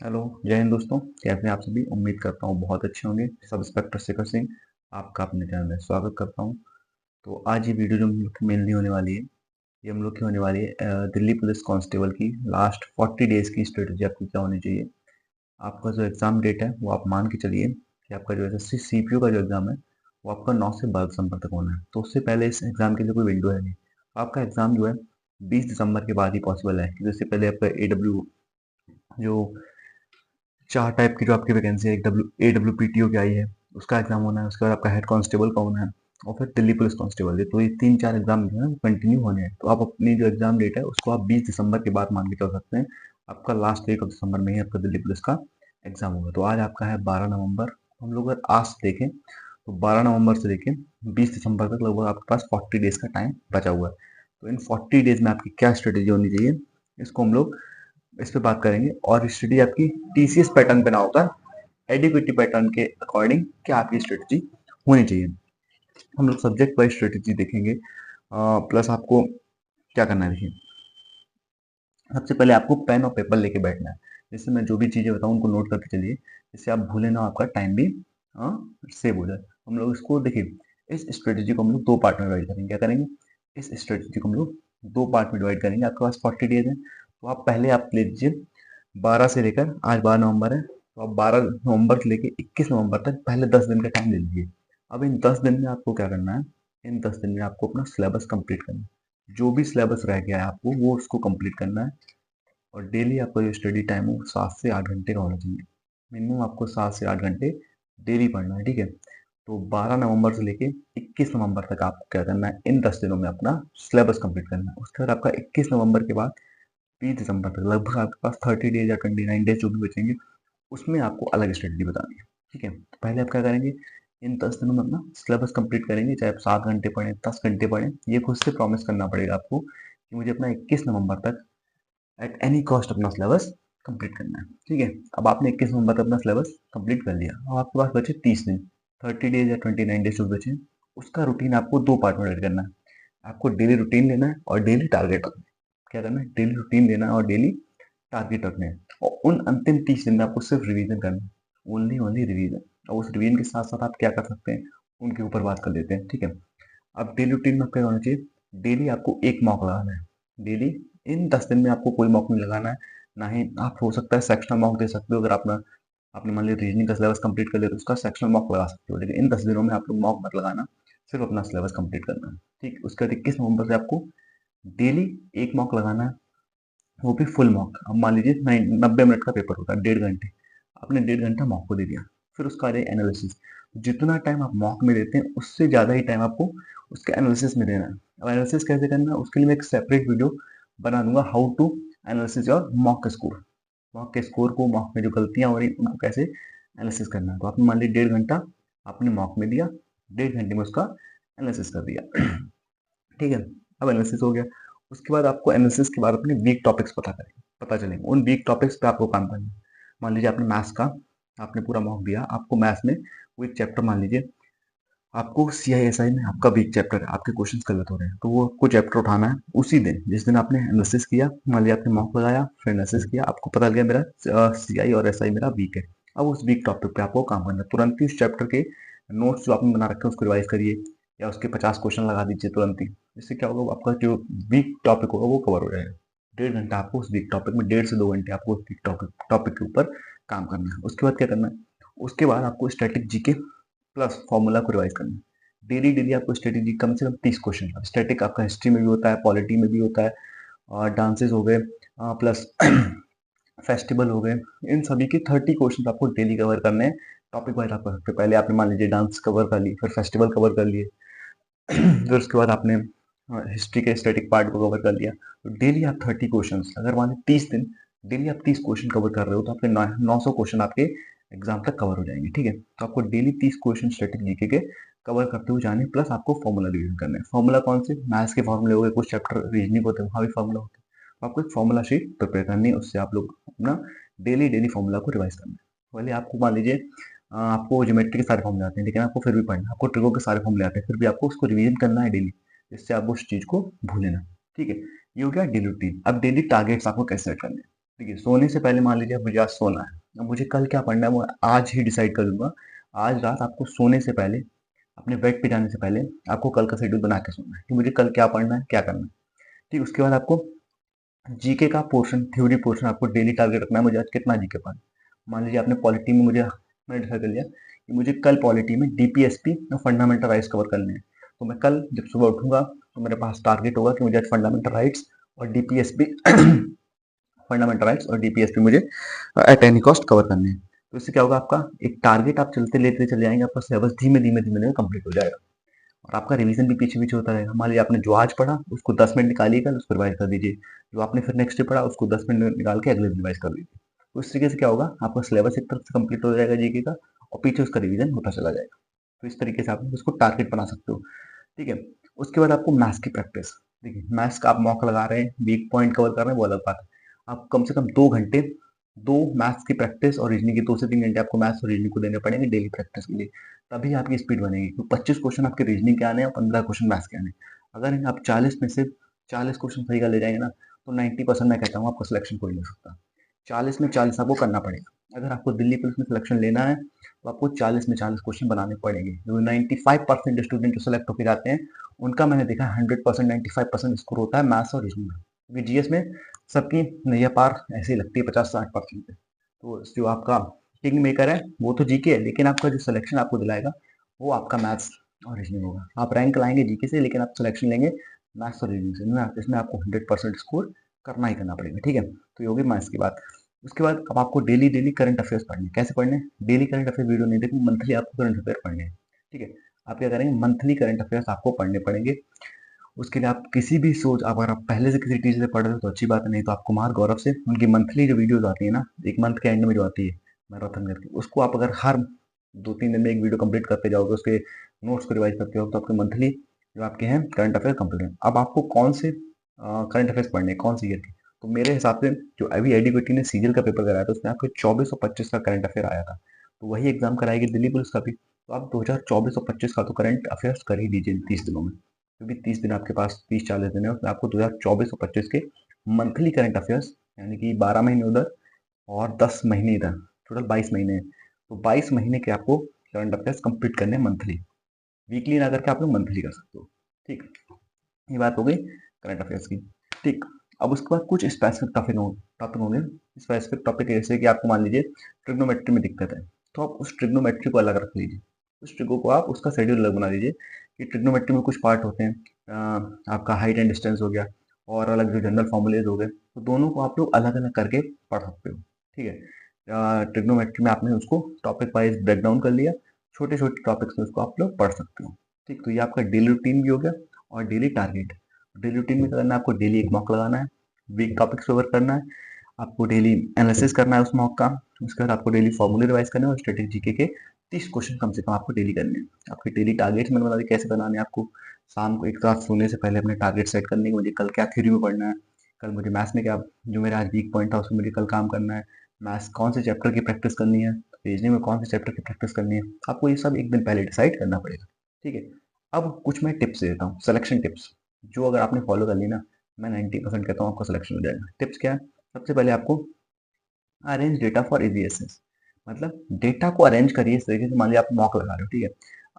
Hello, जय हिंद दोस्तों। कैसे हैं आप सभी? उम्मीद करता हूँ बहुत अच्छे होंगे। सब इंस्पेक्टर शेखर सिंह आपका अपने चैनल में स्वागत करता हूँ। तो आज ये वीडियो जो हम लोग की मेनली होने वाली है, ये हम लोग की होने वाली है दिल्ली पुलिस कांस्टेबल की लास्ट 40 डेज की स्ट्रेटजी आपकी क्या होनी चाहिए। आपका जो एग्ज़ाम डेट है वो आप मान के चलिए कि आपका जो एसएससी सीपीओ का जो एग्ज़ाम है वो आपका 9 से 12 दिसंबर तक होना है। तो उससे पहले इस एग्ज़ाम के लिए कोई विंडो है नहीं। आपका एग्ज़ाम जो है 20 दिसंबर के बाद ही पॉसिबल है, क्योंकि उससे पहले आपका एडब्ल्यू जो 4 टाइप की जो आपकी वैकेंसी है, एक एडब्ल्यूपीटीओ की आई है, उसका एग्जाम होना है। उसके बाद आपका हेड कांस्टेबल का होना है, और फिर दिल्ली पुलिस कांस्टेबल है। तो ये 3-4 एग्जाम जो है कंटिन्यू होने हैं। तो आप अपनी जो एग्जाम डेट है उसको आप 20 दिसंबर के बाद मान के चल सकते हैं। आपका लास्ट वीक ऑफ दिसंबर में ही आपका दिल्ली पुलिस का एग्जाम होगा। तो आज आपका है 12 नवंबर। हम लोग अगर आज से देखें तो 12 नवंबर से लेके 20 दिसंबर तक लगभग आपके पास 40 डेज का टाइम बचा हुआ है। तो इन 40 डेज में आपकी क्या स्ट्रेटेजी होनी चाहिए, इसको हम लोग इस पे बात करेंगे। और स्ट्रेटेजी आपकी टीसीएस पैटर्न पे ना होकर एडिक्विटी पैटर्न के अकॉर्डिंग क्या आपकी स्ट्रेटेजी होनी चाहिए। हम लोग सब्जेक्ट वाइज स्ट्रेटेजी देखेंगे। प्लस आपको क्या करना है, देखिए, सबसे पहले आपको पेन और पेपर लेके बैठना है। जैसे मैं जो भी चीज़ें बताऊँ उनको नोट करके चलिए, जिससे आप भूले ना, आपका टाइम भी सेव हो जाए। हम लोग इसको देखिए, इस स्ट्रेटेजी को हम लोग दो पार्ट में डिवाइड करेंगे। क्या करेंगे, इस स्ट्रेटेजी को हम लोग दो पार्ट में डिवाइड करेंगे। आपके पास 40 डेज है, तो आप पहले आप ले लीजिए 12 से लेकर, आज 12 नवंबर है, तो आप 12 नवंबर से लेकर 21 नवंबर तक पहले 10 दिन का टाइम ले लीजिए। अब इन 10 दिन में आपको क्या करना है, इन 10 दिन में आपको अपना सिलेबस कंप्लीट करना है। जो भी सिलेबस रह गया है आपको वो उसको कंप्लीट करना है। और डेली आपका जो स्टडी टाइम है वो 7 से 8 घंटे का होना चाहिए। मिनिमम आपको 7 से 8 घंटे डेली पढ़ना है, ठीक है। तो 12 नवंबर से लेके 21 नवंबर तक आपको क्या करना है, इन 10 दिनों में अपना सिलेबस कंप्लीट करना है। उसके बाद आपका 21 नवंबर के बाद 20 दिसंबर तक लगभग आपके पास 30 डेज या 29 डेज जो भी बचेंगे, उसमें आपको अलग स्ट्रेटजी बतानी है, ठीक है। तो पहले आप क्या करेंगे, इन 10 दिनों में अपना सिलेबस कंप्लीट करेंगे। चाहे आप 7 घंटे पढ़ें, 10 घंटे पढ़ें, ये खुद से प्रॉमिस करना पड़ेगा आपको कि मुझे अपना 21 नवंबर तक एट एनी कॉस्ट अपना सिलेबस कंप्लीट करना है, ठीक है। अब आपने 21 नवंबर तक अपना सिलेबस कंप्लीट कर लिया, अब आपके पास बचे 30 दिन, 30 डेज या 29 डेज जो बचे, उसका रूटीन आपको दो पार्ट में डिवाइड करना है। आपको डेली रूटीन लेना है और डेली टारगेट रखना है। क्या करना है, डेली रूटीन लेना है और डेली टारगेट रखने हैं। और उन अंतिम 30 दिन में आपको सिर्फ रिवीजन करना है, ओनली ओनली रिवीजन। और उस रिवीजन के साथ साथ आप क्या कर सकते हैं, उनके ऊपर बात कर लेते हैं, ठीक है। अब डेली रूटीन में क्या होना चाहिए, डेली आपको एक मॉक लगाना है। डेली इन 10 दिन में आपको कोई मॉक नहीं लगाना है। ना ही आप, हो सकता है सेक्शनल मॉक दे सकते हो, अगर आपने आपने मान लीजिए रीजनिंग का सिलेबस कंप्लीट कर लिया तो उसका सेक्शनल मॉक लगा सकते हो, लेकिन इन 10 दिनों में आप लोग मॉक मत लगाना। सिर्फ अपना सिलेबस कंप्लीट करना है, ठीक। उसके बाद 21 नवंबर से आपको डेली एक मॉक लगाना है, वो भी फुल मॉक। अब मान लीजिए 90 मिनट का पेपर होता है, 1.5 घंटे, आपने 1.5 घंटा मॉक को दे दिया। फिर उसका आ जाए एनालिसिस। जितना टाइम आप मॉक में देते हैं उससे ज़्यादा ही टाइम आपको उसके एनालिसिस में देना है। अब एनालिसिस कैसे करना है, उसके लिए मैं एक सेपरेट वीडियो बना दूंगा, how to analysis your mock score. Mock के स्कोर को, मॉक में जो गलतियां हो रही उनको कैसे एनालिसिस करना है। तो आपने मान ली 1.5 घंटा आपने मॉक में दिया, 1.5 घंटे में उसका एनालिसिस कर दिया, ठीक है। अब एनालिसिस हो गया। उसके बाद आपको एनालिसिस के बाद अपने वीक टॉपिक्स पता चलेंगे। उन वीक टॉपिक्स पे आपको काम करना है। मान लीजिए आपने मैथ्स का, आपने पूरा मॉक दिया, आपको मैथ्स में कोई चैप्टर, मान लीजिए आपको सीआईएसआई में आपका वीक चैप्टर है, आपके क्वेश्चंस गलत हो रहे हैं, तो वो आपको चैप्टर उठाना है उसी दिन जिस दिन आपने एनालिसिस किया। मान लिया आपने मॉक लगाया, फिर एनालिसिस किया, आपको पता लग गया मेरा सीआई और एसआई मेरा वीक है। अब उस वीक टॉपिक पे आपको काम करना है। तुरंत ही उस चैप्टर के नोट्स जो आपने बना रखे हैं उसको रिवाइज करिए, या उसके 50 क्वेश्चन लगा दीजिए तुरंत ही। इससे क्या होगा, आपका जो वीक टॉपिक होगा वो कवर हो जाएगा। 1.5 घंटा आपको उस वीक टॉपिक में, 1.5 से 2 घंटे आपको उस वीक टॉपिक के ऊपर काम करना है। उसके बाद क्या करना है, उसके बाद आपको स्टैटिक जीके प्लस फॉर्मूला को रिवाइज करना है। डेली डेली आपको स्ट्रेटेजी कम से कम 30 क्वेश्चन, स्टैटिक आपका हिस्ट्री में भी होता है, पॉलिटी में भी होता है, और डांसेस हो गए, प्लस फेस्टिवल हो गए, इन सभी के 30 क्वेश्चन आपको डेली कवर करने हैं। टॉपिक वाइज आप कर सकते हैं। पहले आपने मान लीजिए डांस कवर कर ली, फिर फेस्टिवल कवर कर लिए, फिर उसके बाद आपने हिस्ट्री के स्टैटिक पार्ट को कवर कर लिया। तो डेली आप 30 क्वेश्चन, अगर मान लीजिए 30 दिन डेली आप 30 क्वेश्चन कवर कर रहे हो, तो आपके 900 क्वेश्चन आपके एग्जाम तक कवर हो जाएंगे, ठीक है। तो आपको डेली 30 क्वेश्चन स्टैटिक जीके के कवर करते हुए जाने, प्लस आपको फॉर्मूला रिवीजन करना है। फॉर्मूला कौन से, मैथ्स के फॉर्मूले हो गए, कुछ चैप्टर रीजनिंग होते हैं वहाँ भी फॉर्मूला होते हैं। तो आपको एक फॉर्मूला शीट प्रिपेयर करनी है, उससे आप लोग अपना डेली डेली फॉर्मूला को रिवाइज करना है। पहले आपको मान लीजिए आपको ज्योमेट्री के सारे फॉर्मूले आते हैं, लेकिन आपको फिर भी पढ़ना, आपको ट्रिगो के सारे फॉर्मूले आते हैं, फिर भी आपको उसको रिवीजन करना है डेली, जिससे आप उस चीज को भूले ना, ठीक है। ये हो गया डेली रूटीन। अब डेली टारगेट्स आपको कैसे सेट करने हैं। देखिए, सोने से पहले मान लीजिए अब मुझे आज सोना है, अब मुझे कल क्या पढ़ना है वो आज ही डिसाइड कर लूँगा। आज रात आपको सोने से पहले, अपने बेड पे जाने से पहले आपको कल का शेड्यूल बना के सोना है कि मुझे कल क्या पढ़ना है, क्या करना है। ठीक, उसके बाद आपको जीके का पोर्शन, थ्योरी पोर्शन आपको डेली टारगेट रखना है, मुझे आज कितना जीके पढ़ना है। मान लीजिए आपने पॉलिटी में मैंने डिसाइड कर लिया कि मुझे कल पॉलिटी में डीपीएसपी और फंडामेंटल राइट्स कवर करने हैं। तो मैं कल जब सुबह उठूंगा तो मेरे पास टारगेट होगा कि मुझे आज फंडामेंटल राइट्स और डीपीएसपी फंडामेंटल राइट्स और डीपीएसपी मुझे एट एनी कॉस्ट कवर करने हैं। तो इससे क्या होगा, आपका एक टारगेट आप चलते लेते चले जाएंगे, आपका सिलेबस धीमे धीमे धीमे धीमे कंप्लीट हो जाएगा और आपका रिवीजन भी पीछे पीछे होता रहेगा। मान लीजिए आपने जो आज पढ़ा उसको 10 मिनट निकालिए, कल उसको रिवाइज कर दीजिए। जो आपने फिर नेक्स्ट डे पढ़ा उसको 10 मिनट निकाल के अगले दिन रिवाइज कर दीजिए। तो इस तरीके से क्या होगा, आपका सिलेबस एक तरफ से कंप्लीट हो जाएगा जीके का और पीछे उसका रिवीजन होता चला जाएगा। तो इस तरीके से आप उसको टारगेट बना सकते हो। ठीक है, उसके बाद आपको मैथ्स की प्रैक्टिस। देखिए, मैथ्स का आप मॉक लगा रहे हैं, वीक पॉइंट कवर कर रहे हैं, वो अलग बात है। आप कम से कम 2 घंटे, दो मैथ्स की प्रैक्टिस और रीजनिंग की 2 से 3 घंटे आपको मैथ्स और रीजनिंग को देने पड़ेंगे डेली प्रैक्टिस के लिए। तभी आपकी स्पीड बनेगी। तो 25 क्वेश्चन आपके रीजनिंग के आने हैं और 15 क्वेश्चन मैथ्स के आने हैं। अगर आप 40 में से 40 क्वेश्चन सही कर ले जाएंगे ना, तो 90% मैं कहता हूँ आपका सिलेक्शन कोई नहीं हो सकता। 40 में 40 आपको करना पड़ेगा। अगर आपको दिल्ली पुलिस में सिलेक्शन लेना है तो आपको 40 में 40 क्वेश्चन बनाने पड़ेंगे। जो 95% स्टूडेंट जो सेलेक्ट होकर जाते हैं, उनका मैंने देखा 100%, 95% स्कोर होता है मैथ्स और रीजनिंग में। क्योंकि जीएस में सबकी नैया पार ऐसे ही लगती है 50-60% पे। तो जो आपका किंग मेकर है वो तो जीके है, लेकिन आपका जो सिलेक्शन आपको दिलाएगा वो आपका मैथ्स और रीजनिंग होगा। आप रैंक लाएंगे जीके से, लेकिन आप सिलेक्शन लेंगे मैथ्स और रीजनिंग से। इसमें आपको 100% स्कोर करना ही करना पड़ेगा। ठीक है, तो ये होगी मैथ्स की बात। उसके बाद अब आपको डेली डेली करंट अफेयर्स पढ़ने। कैसे पढ़ने? डेली करंट अफेयर वीडियो नहीं देखनी, मंथली आपको करंट अफेयर पढ़ने हैं। ठीक है, आप क्या करेंगे, मंथली करंट अफेयर्स आपको पढ़ने पड़ेंगे। उसके लिए आप किसी भी सोच, अगर आप पहले से किसी टीचर से पढ़ रहे हो तो अच्छी बात है, नहीं तो आप कुमार गौरव से उनकी मंथली जो वीडियोस आती है ना, एक मंथ के एंड में जो आती है मैराथन करके, उसको आप अगर हर 2-3 दिन में एक वीडियो कंप्लीट करते जाओगे, उसके नोट्स को रिवाइज करते हो, तो आपके मंथली जो आपके हैं करंट अफेयर कंप्लीट है। अब आपको कौन से करंट अफेयर्स पढ़ने हैं, कौन सी ईयर की? तो मेरे हिसाब से जो अभी एडीक्वेटी ने सीजल का पेपर कराया था, उसमें आपको 24 और 25 का करंट अफेयर आया था। तो वही एग्जाम कराएगी दिल्ली पुलिस का भी। तो आप 2024 और 25 का तो करंट अफेयर्स कर ही दीजिए 30 दिनों में, क्योंकि 30 दिन आपके पास, 30-40 दिन है, उसमें आपको 2024 और 25 के मंथली करंट अफेयर्स, यानी कि 12 महीने उधर और 10 महीने इधर, टोटल 22 महीने हैं। तो 22 महीने के आपको करंट अफेयर्स कंप्लीट करने हैं मंथली। वीकली ना करके आप लोग मंथली कर सकते हो। ठीक, ये बात हो गई करंट अफेयर्स की। ठीक, अब उसके बाद कुछ स्पेसिफिक टॉपिक होंगे। स्पेसिफिक टॉपिक जैसे कि आपको मान लीजिए ट्रिग्नोमेट्री में दिक्कत है, तो आप उस ट्रिग्नोमेट्री को अलग रख लीजिए। उस ट्रिगो को आप उसका शेड्यूल अलग बना दीजिए कि ट्रिग्नोमेट्री में कुछ पार्ट होते हैं। आपका हाइट एंड डिस्टेंस हो गया और अलग जो जनरल फॉर्मूलेज हो गए, तो दोनों को आप लोग अलग अलग करके पढ़ सकते हो। ठीक है, ट्रिग्नोमेट्री में आपने उसको टॉपिक वाइज ब्रेक डाउन कर लिया, छोटे छोटे टॉपिक्स में उसको आप लोग पढ़ सकते हो। ठीक, तो ये आपका डेली रूटीन भी हो गया और डेली टारगेट। डेली रूटीन में क्या करना है, आपको डेली एक मॉक लगाना है, वीक टॉपिक्स कवर करना है, आपको डेली एनालिसिस करना है उस मॉक का। उसके बाद आपको डेली फॉर्मूले रिवाइज करने हैं और स्ट्रेटेजी जीके के 30 क्वेश्चन कम से कम आपको डेली करने हैं। आपके डेली टारगेट्स मैंने बता दिए कैसे बनाने हैं आपको। शाम को एक रात सोने से पहले अपने टारगेट सेट करने के, मुझे कल क्या थ्योरी में पढ़ना है, कल मुझे मैथ्स में क्या, जो मेरा आज वीक पॉइंट था उसमें मुझे कल काम करना है, मैथ्स कौन से चैप्टर की प्रैक्टिस करनी है, रीजनिंग में कौन से चैप्टर की प्रैक्टिस करनी है। आपको ये सब एक दिन पहले डिसाइड करना पड़ेगा। ठीक है, अब कुछ मैं टिप्स देता हूँ, सिलेक्शन टिप्स, जो अगर आपने फॉलो कर ली ना, मैं 90% कहता हूँ आपका सिलेक्शन हो जाएगा। टिप्स क्या है? सबसे पहले आपको arrange data for easy access, मतलब डेटा को अरेंज करिए इस तरीके से। मान लिया आप मॉक लगा रहे हो, ठीक है,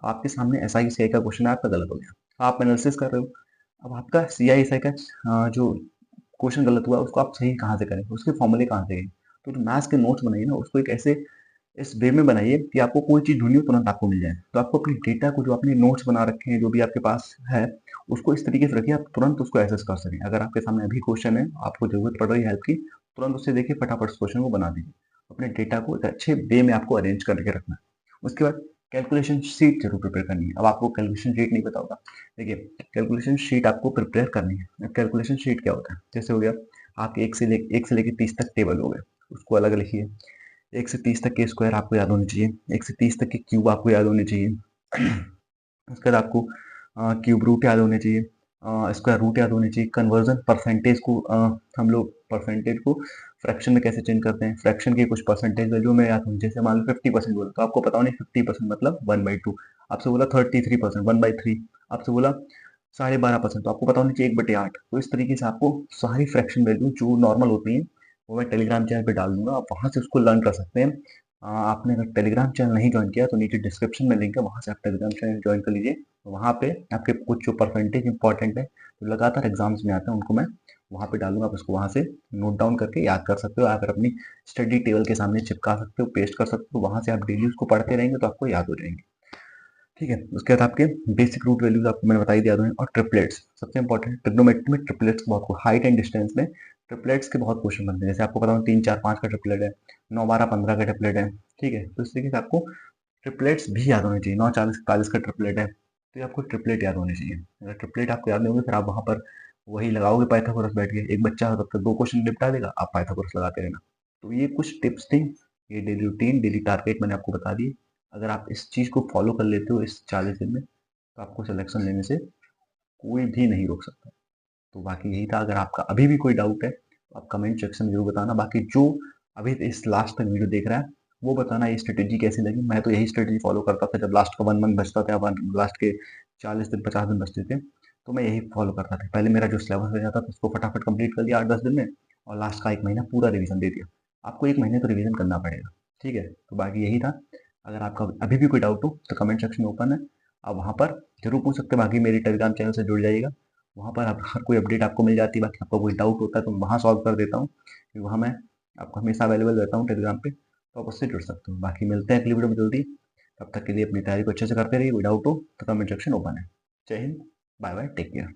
आपके सामने SI का क्वेश्चन है, आपका गलत हो गया, आप एनालिसिस कर रहे हो। अब आपका CI का जो क्वेश्चन गलत हुआ उसको आप सही कहाँ से करें, उसके फॉर्मूले कहाँ से करें। तो जो मैथ्स के नोट्स बनाइए ना, उसको एक ऐसे इस वे में बनाइए कि आपको कोई चीज़ ढूंढनी हो तुरंत आपको मिल जाए। तो आपको अपनी डेटा को, जो आपने नोट्स बना रखे हैं, जो भी आपके पास है, उसको इस तरीके से रखिए आप तुरंत उसको एसेस कर सकें। अगर आपके सामने अभी क्वेश्चन है, आपको जरूरत पड़ रही है हेल्प की, तुरंत उससे देखिए, फटाफट उस क्वेश्चन को बना दीजिए। अपने डेटा को एक अच्छे वे में आपको अरेंज करके रखना है। उसके बाद कैलकुलेशन शीट जरूर प्रिपेयर करनी है। अब आपको कैलकुलेशन शीट नहीं पता होगा, देखिए कैलकुलेशन शीट आपको प्रिपेयर करनी है। कैलकुलेशन शीट क्या होता है? जैसे हो गया आपके 1 से लेकर 30 तक टेबल हो गए, उसको अलग लिखिए। 1 से 30 तक के स्क्वायर आपको याद होने चाहिए, 1 से 30 तक के क्यूब आपको याद होने चाहिए। उसके बाद आपको क्यूब रूट याद होने चाहिए, स्क्वायर रूट याद होने चाहिए। कन्वर्जन परसेंटेज को हम लोग परसेंटेज को फ्रैक्शन में कैसे चेंज करते हैं, फ्रैक्शन की कुछ परसेंटेज वैल्यू में याद होनी। जैसे मान लो 50% बोला तो आपको पता होनी 50% मतलब 1/2। आपसे बोला 33% 1/3। आपसे बोला 12.5% तो आपको पता होनी चाहिए 1/8। तो इस तरीके से आपको सारी फ्रैक्शन वैल्यू जो नॉर्मल होती हैं वो मैं टेलीग्राम चैनल पे डाल दूंगा, आप वहाँ से उसको लर्न कर सकते हैं। आपने अगर टेलीग्राम चैनल नहीं ज्वाइन किया तो नीचे डिस्क्रिप्शन में लिंक है, वहाँ से आप टेलीग्राम चैनल ज्वाइन कर लीजिए। वहाँ पे आपके कुछ जो परसेंटेज इंपॉर्टेंट है जो लगातार एग्जाम्स में आते हैं उनको मैं वहाँ पे डालूंगा, आप उसको वहाँ से नोट डाउन करके याद कर सकते हो, अगर अपनी स्टडी टेबल के सामने चिपका सकते हो, पेस्ट कर सकते हो, वहाँ से आप डेली उसको पढ़ते रहेंगे तो आपको याद हो जाएंगे। ठीक है, उसके बाद आपके बेसिक रूट वैल्यूज आपको मैंने बताई दिया दूंगा, और ट्रिपलेट्स सबसे इंपॉर्टेंट, ट्रिग्नोमेट्री में ट्रिपलेट्स बहुत, हाइट एंड डिस्टेंस में ट्रिपलेट्स के बहुत क्वेश्चन बनते हैं। जैसे आपको पता हो 3 4 5 का ट्रिपलेट है, 9 12 15 का ट्रिपलेट है। ठीक है, तो इस तरीके से आपको ट्रिपलेट्स भी याद होने चाहिए। 9 40 41 का ट्रिपलेट है तो ये आपको ट्रिपलेट याद होने चाहिए। अगर ट्रिपलेट आपको याद नहीं होंगे फिर आप वहाँ पर वही लगाओगे पाइथागोरस बैठ के, एक बच्चा तब तक 2 क्वेश्चन निपटा देगा, आप पाइथागोरस लगाते रहना। तो ये कुछ टिप्स थी, ये डेली रूटीन डेली टारगेट मैंने आपको बता दिए। अगर आप इस चीज़ को फॉलो कर लेते हो इस 40 दिन में तो आपको सिलेक्शन लेने से कोई भी नहीं रोक सकता। तो बाकी यही था, अगर आपका अभी भी कोई डाउट है तो आप कमेंट सेक्शन में जरूर बताना। बाकी जो अभी इस लास्ट तक वीडियो देख रहा है वो बताना ये स्ट्रेटेजी कैसी लगी। मैं तो यही स्ट्रेटेजी फॉलो करता था जब लास्ट का 1 मंथ बचता था, लास्ट के 40 दिन 50 दिन बचते थे तो मैं यही फॉलो करता था। पहले मेरा जो सिलेबस रह जाता था उसको फटाफट कंप्लीट कर दिया 8 10 दिन में, और लास्ट का 1 महीना पूरा रिवीजन दे दिया। आपको 1 महीने तो रिवीजन करना पड़ेगा। ठीक है, तो बाकी यही था। अगर आपका अभी भी कोई डाउट हो तो कमेंट सेक्शन ओपन है, आप वहाँ पर जरूर पूछ सकते हैं। बाकी मेरी टेलीग्राम चैनल से जुड़ जाइएगा, वहाँ पर आप हर कोई अपडेट आपको मिल जाती है। बाकी आपका कोई डाउट होता है तो मैं वहाँ सॉल्व कर देता हूँ, क्योंकि वहाँ मैं आपको हमेशा अवेलेबल रहता हूँ टेलीग्राम पे, तो आप उससे जुड़ सकते हो। बाकी मिलते हैं अगली वीडियो में जल्दी, तब तक के लिए अपनी तैयारी को अच्छे से करते रहिए। कोई डाउट हो तो कमेंट सेक्शन ओपन है। जय हिंद, बाय बाय, टेक केयर।